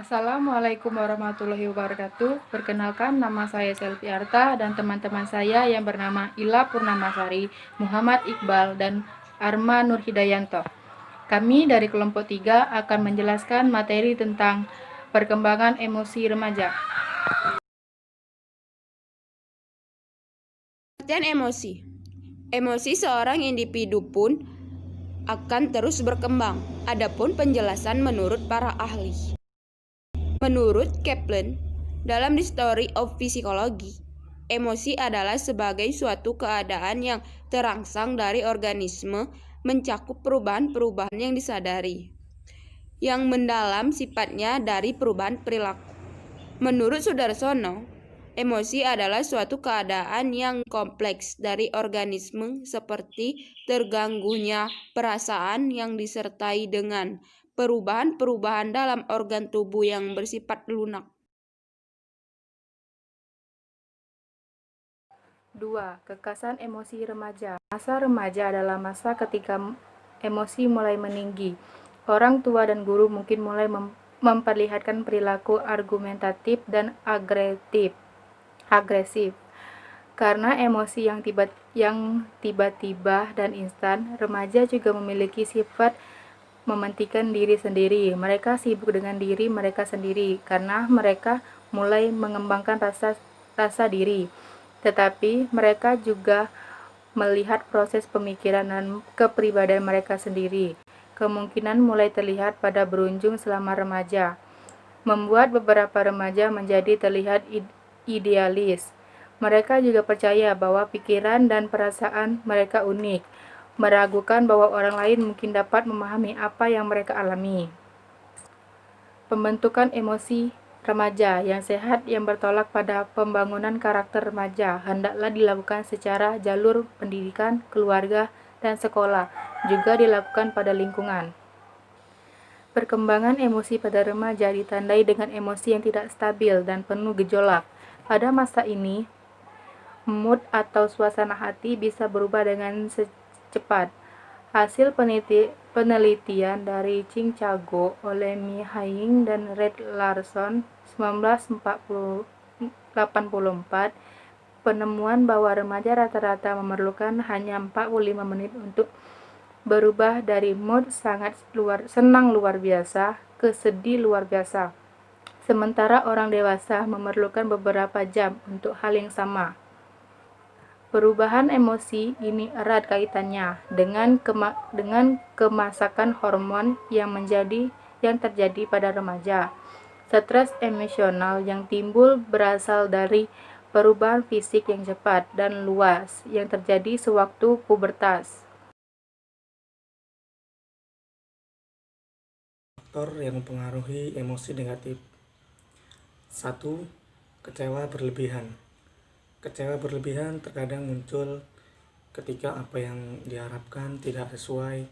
Assalamualaikum warahmatullahi wabarakatuh. Perkenalkan, nama saya Selvi Arta dan teman-teman saya yang bernama Ila Purnamasari, Muhammad Iqbal, dan Arma Nurhidayanto. Kami dari kelompok 3 akan menjelaskan materi tentang perkembangan emosi remaja. Pengertian emosi. Emosi seorang individu pun akan terus berkembang. Adapun penjelasan menurut para ahli. Menurut Kaplan, dalam The Story of Psychology, emosi adalah sebagai suatu keadaan yang terangsang dari organisme mencakup perubahan-perubahan yang disadari, yang mendalam sifatnya dari perubahan perilaku. Menurut Sudarsono, emosi adalah suatu keadaan yang kompleks dari organisme seperti terganggunya perasaan yang disertai dengan perubahan-perubahan dalam organ tubuh yang bersifat lunak. 2. Kekasan emosi remaja. Masa remaja adalah masa ketika emosi mulai meninggi. Orang tua dan guru mungkin mulai memperlihatkan perilaku argumentatif dan agresif. Karena emosi yang tiba-tiba dan instan, remaja juga memiliki sifat mementingkan diri sendiri. Mereka sibuk dengan diri mereka sendiri karena mereka mulai mengembangkan rasa diri. Tetapi mereka juga melihat proses pemikiran dan kepribadian mereka sendiri. Kemungkinan mulai terlihat pada berujung selama remaja, membuat beberapa remaja menjadi terlihat idealis. Mereka juga percaya bahwa pikiran dan perasaan mereka unik, meragukan bahwa orang lain mungkin dapat memahami apa yang mereka alami. Pembentukan emosi remaja yang sehat yang bertolak pada pembangunan karakter remaja hendaklah dilakukan secara jalur pendidikan, keluarga, dan sekolah, juga dilakukan pada lingkungan. Perkembangan emosi pada remaja ditandai dengan emosi yang tidak stabil dan penuh gejolak. Pada masa ini, mood atau suasana hati bisa berubah dengan cepat. Hasil penelitian dari Chicago oleh Mihaing dan Red Larson 1984, penemuan bahwa remaja rata-rata memerlukan hanya 45 menit untuk berubah dari mood senang luar biasa ke sedih luar biasa. Sementara orang dewasa memerlukan beberapa jam untuk hal yang sama. Perubahan emosi ini erat kaitannya dengan kemasakan hormon yang terjadi pada remaja. Stres emosional yang timbul berasal dari perubahan fisik yang cepat dan luas yang terjadi sewaktu pubertas. Faktor yang mempengaruhi emosi negatif. 1. Kecewa berlebihan. Kecewa berlebihan terkadang muncul ketika apa yang diharapkan tidak sesuai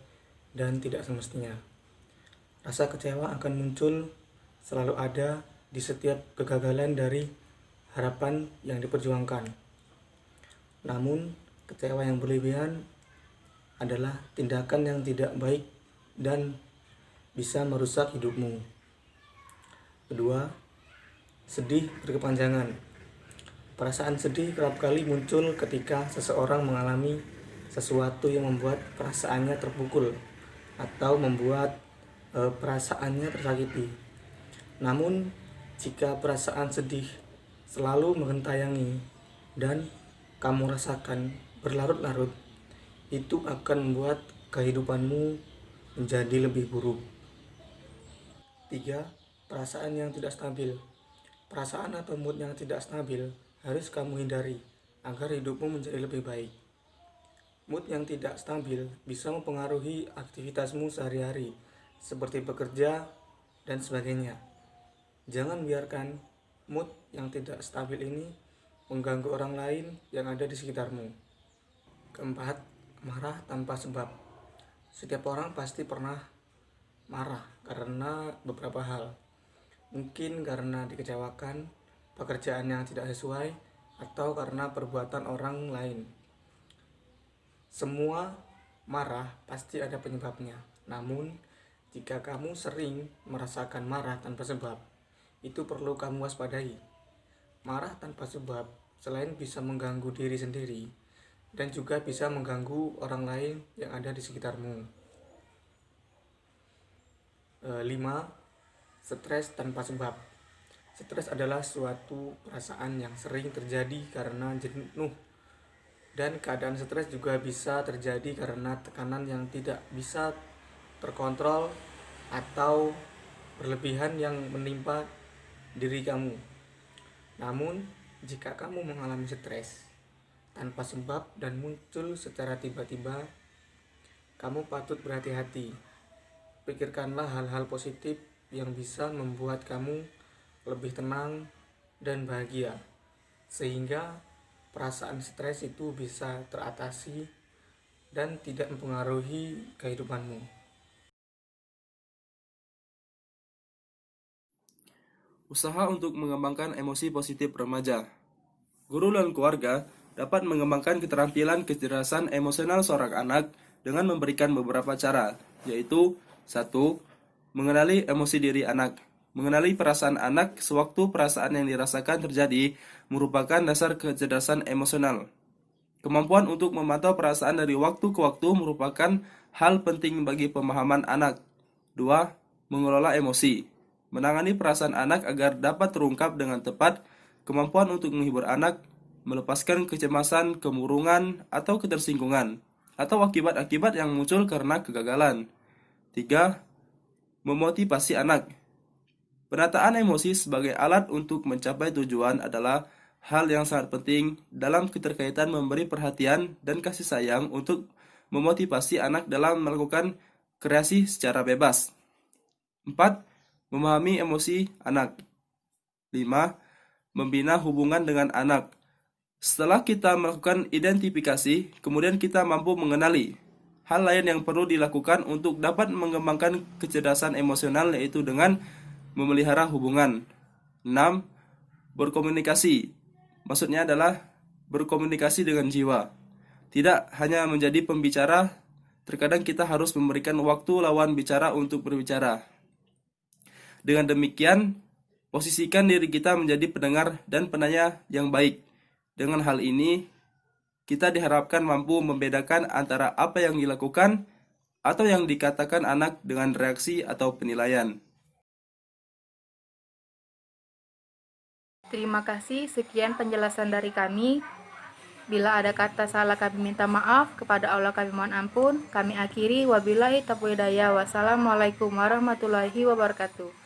dan tidak semestinya. Rasa kecewa akan muncul selalu ada di setiap kegagalan dari harapan yang diperjuangkan. Namun, kecewa yang berlebihan adalah tindakan yang tidak baik dan bisa merusak hidupmu. Kedua, sedih berkepanjangan. Perasaan sedih kerap kali muncul ketika seseorang mengalami sesuatu yang membuat perasaannya terpukul atau membuat perasaannya tersakiti. Namun, jika perasaan sedih selalu mengentayangi dan kamu rasakan berlarut-larut, itu akan membuat kehidupanmu menjadi lebih buruk. 3. Perasaan yang tidak stabil. Perasaan atau mood yang tidak stabil harus kamu hindari agar hidupmu menjadi lebih baik. Mood yang tidak stabil bisa mempengaruhi aktivitasmu sehari-hari, seperti bekerja dan sebagainya. Jangan biarkan mood yang tidak stabil ini mengganggu orang lain yang ada di sekitarmu. Keempat, marah tanpa sebab. Setiap orang pasti pernah marah karena beberapa hal. Mungkin karena dikecewakan, pekerjaan yang tidak sesuai, atau karena perbuatan orang lain. Semua marah pasti ada penyebabnya. Namun, jika kamu sering merasakan marah tanpa sebab, itu perlu kamu waspadai. Marah tanpa sebab selain bisa mengganggu diri sendiri dan juga bisa mengganggu orang lain yang ada di sekitarmu. 5. Stres tanpa sebab. Stres adalah suatu perasaan yang sering terjadi karena jenuh, dan keadaan stres juga bisa terjadi karena tekanan yang tidak bisa terkontrol atau berlebihan yang menimpa diri kamu. Namun, jika kamu mengalami stres tanpa sebab dan muncul secara tiba-tiba, kamu patut berhati-hati. Pikirkanlah hal-hal positif yang bisa membuat kamu lebih tenang dan bahagia, sehingga perasaan stres itu bisa teratasi dan tidak mempengaruhi kehidupanmu. Usaha untuk mengembangkan emosi positif remaja. Guru dan keluarga dapat mengembangkan keterampilan kecerdasan emosional seorang anak dengan memberikan beberapa cara, yaitu 1. Mengenali emosi diri anak. Mengenali perasaan anak sewaktu perasaan yang dirasakan terjadi merupakan dasar kecerdasan emosional. Kemampuan untuk memantau perasaan dari waktu ke waktu merupakan hal penting bagi pemahaman anak. 2. Mengelola emosi. Menangani perasaan anak agar dapat terungkap dengan tepat. Kemampuan untuk menghibur anak, melepaskan kecemasan, kemurungan, atau ketersinggungan, atau akibat-akibat yang muncul karena kegagalan. 3. Memotivasi anak. Penataan emosi sebagai alat untuk mencapai tujuan adalah hal yang sangat penting dalam keterkaitan memberi perhatian dan kasih sayang untuk memotivasi anak dalam melakukan kreasi secara bebas. 4. Memahami emosi anak. 5. Membina hubungan dengan anak. Setelah kita melakukan identifikasi, kemudian kita mampu mengenali hal lain yang perlu dilakukan untuk dapat mengembangkan kecerdasan emosional, yaitu dengan memelihara hubungan. 6. Berkomunikasi. Maksudnya adalah berkomunikasi dengan jiwa. Tidak hanya menjadi pembicara, terkadang kita harus memberikan waktu lawan bicara untuk berbicara. Dengan demikian, posisikan diri kita menjadi pendengar dan penanya yang baik. Dengan hal ini, kita diharapkan mampu membedakan antara apa yang dilakukan atau yang dikatakan anak dengan reaksi atau penilaian. Terima kasih, sekian penjelasan dari kami. Bila ada kata salah kami minta maaf, kepada Allah kami mohon ampun. Kami akhiri, wabillahi taufiq hidayah. Wassalamualaikum warahmatullahi wabarakatuh.